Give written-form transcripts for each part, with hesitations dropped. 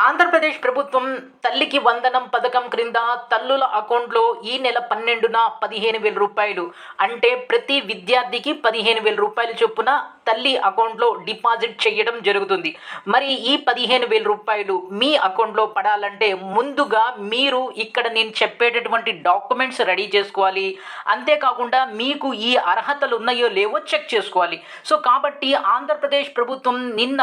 ఆంధ్రప్రదేశ్ ప్రభుత్వం తల్లికి వందనం పథకం క్రింద తల్లుల అకౌంట్లో ఈ నెల 12న 15,000 రూపాయలు అంటే ప్రతి విద్యార్థికి 15,000 రూపాయలు చొప్పున తల్లి అకౌంట్లో డిపాజిట్ చేయడం జరుగుతుంది. మరి ఈ 15,000 రూపాయలు మీ అకౌంట్లో పడాలంటే ముందుగా మీరు ఇక్కడ నేను చెప్పేటటువంటి డాక్యుమెంట్స్ రెడీ చేసుకోవాలి. అంతేకాకుండా మీకు ఈ అర్హతలు ఉన్నాయో లేవో చెక్ చేసుకోవాలి. సో కాబట్టి ఆంధ్రప్రదేశ్ ప్రభుత్వం నిన్న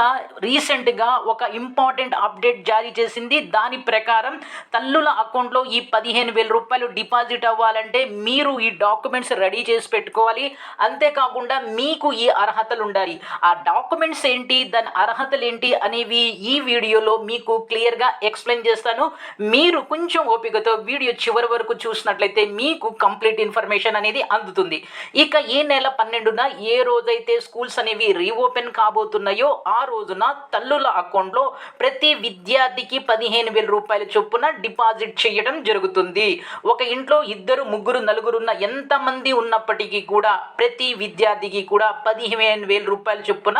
రీసెంట్గా ఒక ఇంపార్టెంట్ అప్డేట్ జారీ చేసింది. దాని ప్రకారం తల్లుల అకౌంట్లో ఈ 15,000 రూపాయలు డిపాజిట్ అవ్వాలంటే మీరు ఈ డాక్యుమెంట్స్ రెడీ చేసి పెట్టుకోవాలి. అంతేకాకుండా మీకు ఈ అర్హతలు ఉండాలి. ఆ డాక్యుమెంట్స్ ఏంటి, దాని అర్హతలు ఏంటి అనేవి ఈ వీడియోలో మీకు క్లియర్గా ఎక్స్ప్లెయిన్ చేస్తాను. మీరు కొంచెం ఓపికతో వీడియో చివరి వరకు చూసినట్లయితే మీకు కంప్లీట్ ఇన్ఫర్మేషన్ అనేది అందుతుంది. ఇక ఈ నెల 12న ఏ రోజైతే స్కూల్స్ అనేవి రీఓపెన్ కాబోతున్నాయో ఆ రోజున తల్లుల అకౌంట్లో ప్రతి విద్యార్థికి 15,000 రూపాయల చొప్పున డిపాజిట్ చేయడం జరుగుతుంది. ఒక ఇంట్లో ఇద్దరు ముగ్గురు నలుగురున్న ఎంతమంది ఉన్నప్పటికీ కూడా ప్రతి విద్యార్థికి కూడా 15,000 రూపాయల చొప్పున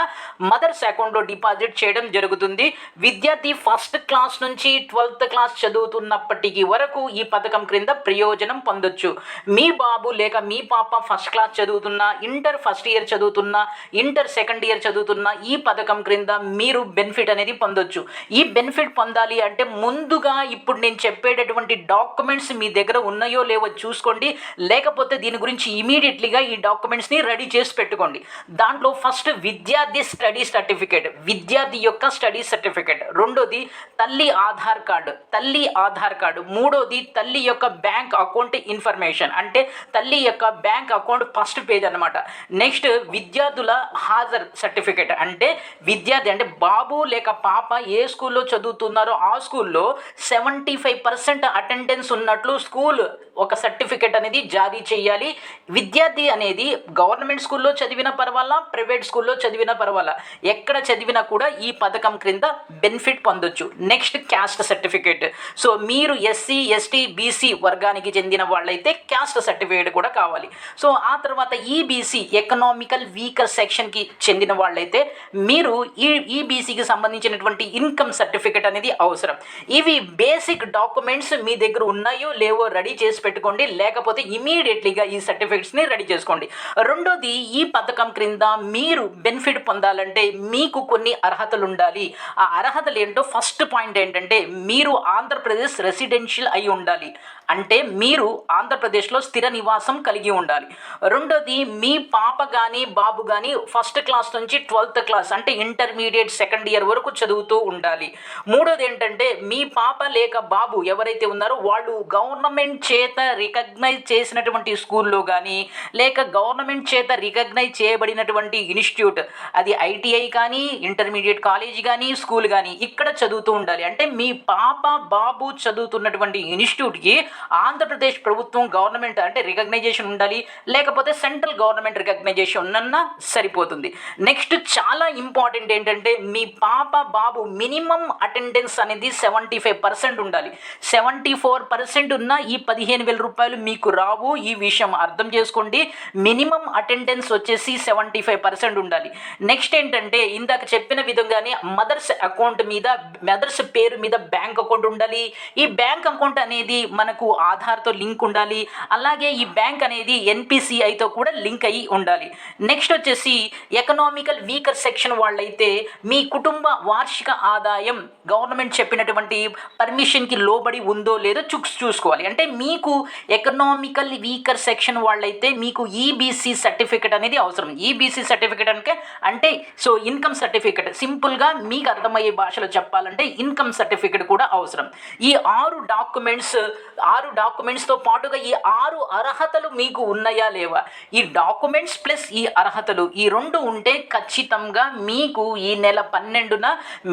మదర్స్ అకౌంట్లో డిపాజిట్ చేయడం జరుగుతుంది. విద్యార్థి ఫస్ట్ క్లాస్ నుంచి 12th క్లాస్ చదువుతున్నప్పటికీ వరకు ఈ పథకం క్రింద ప్రయోజనం పొందొచ్చు. మీ బాబు లేక మీ పాప ఫస్ట్ క్లాస్ చదువుతున్నా, ఇంటర్ ఫస్ట్ ఇయర్ చదువుతున్నా, ఇంటర్ సెకండ్ ఇయర్ చదువుతున్నా ఈ పథకం క్రింద మీరు బెనిఫిట్ అనేది పొందొచ్చు. ఈ బెనిఫిట్ పొందాలి అంటే ముందుగా ఇప్పుడు నేను చెప్పేటటువంటి డాక్యుమెంట్స్ మీ దగ్గర ఉన్నాయో లేవో చూసుకోండి. లేకపోతే దీని గురించి ఇమీడియట్లీగా ఈ డాక్యుమెంట్స్ని రెడీ చేసి పెట్టుకోండి. దాంట్లో ఫస్ట్ విద్యార్థి స్టడీ సర్టిఫికేట్, విద్యార్థి యొక్క స్టడీ సర్టిఫికేట్. రెండోది తల్లి ఆధార్ కార్డు. మూడోది తల్లి యొక్క బ్యాంక్ అకౌంట్ ఇన్ఫర్మేషన్, అంటే తల్లి యొక్క బ్యాంక్ అకౌంట్ ఫస్ట్ పేజ్ అనమాట. నెక్స్ట్ విద్యార్థుల హాజరు సర్టిఫికేట్, అంటే విద్యార్థి అంటే బాబు లేక పాప ఏ స్కూల్లో చదువుతున్నారో ఆ స్కూల్లో 75% అటెండెన్స్ ఉన్నట్లు స్కూల్ ఒక సర్టిఫికేట్ అనేది జారీ చేయాలి. విద్యార్థి అనేది గవర్నమెంట్ స్కూల్లో చదివిన పర్వాలా, ప్రైవేట్ స్కూల్లో చదివిన పర్వాలా, ఎక్కడ చదివినా కూడా ఈ పథకం క్రింద బెనిఫిట్ పొందొచ్చు. Next caste certificate. సో మీరు ఎస్సీ ఎస్టీ బీసీ వర్గానికి చెందిన వాళ్ళైతే క్యాస్ట్ సర్టిఫికేట్ కూడా కావాలి. సో ఆ తర్వాత ఈబీసీ ఎకనామికల్ వీకర్ సెక్షన్కి చెందిన వాళ్ళైతే మీరు ఈబీసీకి సంబంధించినటువంటి ఇన్కమ్ సర్టిఫికేట్ అనేది అవసరం. ఇవి బేసిక్ డాక్యుమెంట్స్ మీ దగ్గర ఉన్నాయో లేవో రెడీ చేసి పెట్టుకోండి. లేకపోతే ఇమీడియట్లీగా ఈ సర్టిఫికేట్స్ని రెడీ చేసుకోండి. రెండోది, ఈ పథకం క్రింద మీరు బెనిఫిట్ పొందాలంటే మీకు కొన్ని అర్హతలు ఉండాలి. ఆ అర్హతలు ఏంటో ఫస్ట్ పాయింట్ ఏంటంటే మీరు ఆంధ్రప్రదేశ్ రెసిడెన్షియల్ అయి ఉండాలి, అంటే మీరు ఆంధ్రప్రదేశ్లో స్థిర నివాసం కలిగి ఉండాలి. రెండోది, మీ పాప కానీ బాబు కానీ ఫస్ట్ క్లాస్ నుంచి 12th క్లాస్ అంటే ఇంటర్మీడియట్ సెకండ్ ఇయర్ వరకు చదువుతూ ఉండాలి. మూడోది ఏంటంటే మీ పాప లేక బాబు ఎవరైతే ఉన్నారో వాళ్ళు గవర్నమెంట్ చేత రికగ్నైజ్ చేసినటువంటి స్కూల్లో కానీ లేక గవర్నమెంట్ చేత రికగ్నైజ్ చేయబడినటువంటి ఇన్స్టిట్యూట్, అది ఐటీఐ కానీ ఇంటర్మీడియట్ కాలేజ్ కానీ స్కూల్ కానీ ఇక్కడ చదువుతూ ఉండాలి. అంటే మీ పాప బాబు చదువుతున్నటువంటి ఇన్స్టిట్యూట్కి ఆంధ్రప్రదేశ్ ప్రభుత్వం గవర్నమెంట్ అంటే రికగ్నైజేషన్ ఉండాలి, లేకపోతే సెంట్రల్ గవర్నమెంట్ రికగ్నైజేషన్ ఉన్నన్నా సరిపోతుంది. నెక్స్ట్ చాలా ఇంపార్టెంట్ ఏంటంటే మీ పాప బాబు మినిమం అటెండెన్స్ అనేది 75% ఉండాలి. 74% ఉన్న ఈ 15,000 రూపాయలు మీకు రావు. ఈ విషయం అర్థం చేసుకోండి. మినిమం అటెండెన్స్ వచ్చేసి 75% ఉండాలి. నెక్స్ట్ ఏంటంటే ఇందాక చెప్పిన విధంగానే మదర్స్ అకౌంట్ మీద, మదర్స్ పేరు మీద బ్యాంక్ అకౌంట్ ఉండాలి. ఈ బ్యాంక్ అకౌంట్ అనేది మనకు ఆధార్తో లింక్ ఉండాలి. అలాగే ఈ బ్యాంక్ అనేది ఎన్పిసిఐతో కూడా లింక్ అయ్యి ఉండాలి. నెక్స్ట్ వచ్చేసి ఎకనామికల్ వీకర్ సెక్షన్ వాళ్ళైతే మీ కుటుంబ వార్షిక ఆదాయం గవర్నమెంట్ చెప్పినటువంటి పర్మిషన్కి లోబడి ఉందో లేదో చూసుకోవాలి. అంటే మీకు ఎకనామికల్ వీకర్ సెక్షన్ వాళ్ళైతే మీకు ఈబీసీ సర్టిఫికేట్ అనేది అవసరం. ఈబీసీ సర్టిఫికేట్ అంటే సో ఇన్కమ్ సర్టిఫికేట్, సింపుల్గా మీకు అర్థమయ్యే భాషలో చెప్పాలంటే ఇన్కమ్ సర్టిఫికేట్ కూడా అవసరం. ఈ 6 డాక్యుమెంట్స్తో పాటుగా ఈ 6 అర్హతలు మీకు ఉన్నాయా లేవా, ఈ డాక్యుమెంట్స్ ప్లస్ ఈ అర్హతలు ఈ 2 ఉంటే ఖచ్చితంగా మీకు ఈ నెల 12న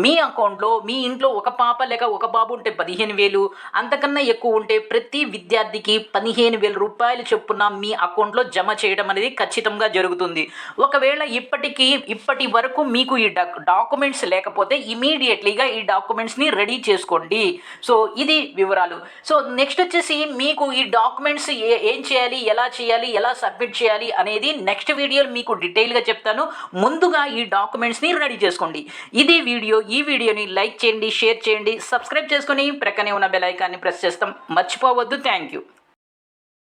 మీ అకౌంట్లో, మీ ఇంట్లో ఒక పాప లేక ఒక బాబు ఉంటే 15,000, అంతకన్నా ఎక్కువ ఉంటే ప్రతి విద్యార్థికి 15,000 రూపాయలు చొప్పున మీ అకౌంట్లో జమ చేయడం అనేది ఖచ్చితంగా జరుగుతుంది. ఒకవేళ ఇప్పటి వరకు మీకు ఈ డాక్యుమెంట్స్ లేకపోతే ఇమీడియట్లీగా ఈ డాక్యుమెంట్స్ని రెడీ చేసుకోండి. సో ఇది వివరాలు. సో నెక్స్ట్ వచ్చేసి మీకు ఈ డాక్యుమెంట్స్ ఏం చేయాలి, ఎలా సబ్మిట్ చేయాలి అనేది నెక్స్ట్ వీడియోలో మీకు డీటెయిల్గా చెప్తాను. ముందుగా ఈ డాక్యుమెంట్స్ని రెడీ చేసుకోండి. ఇది వీడియో. ఈ వీడియోని లైక్ చేయండి, షేర్ చేయండి, సబ్స్క్రైబ్ చేసుకొని ప్రక్కనే ఉన్న బెల్ ఐకాన్ని ప్రెస్ చేస్తాం మర్చిపోవద్దు. Thank you.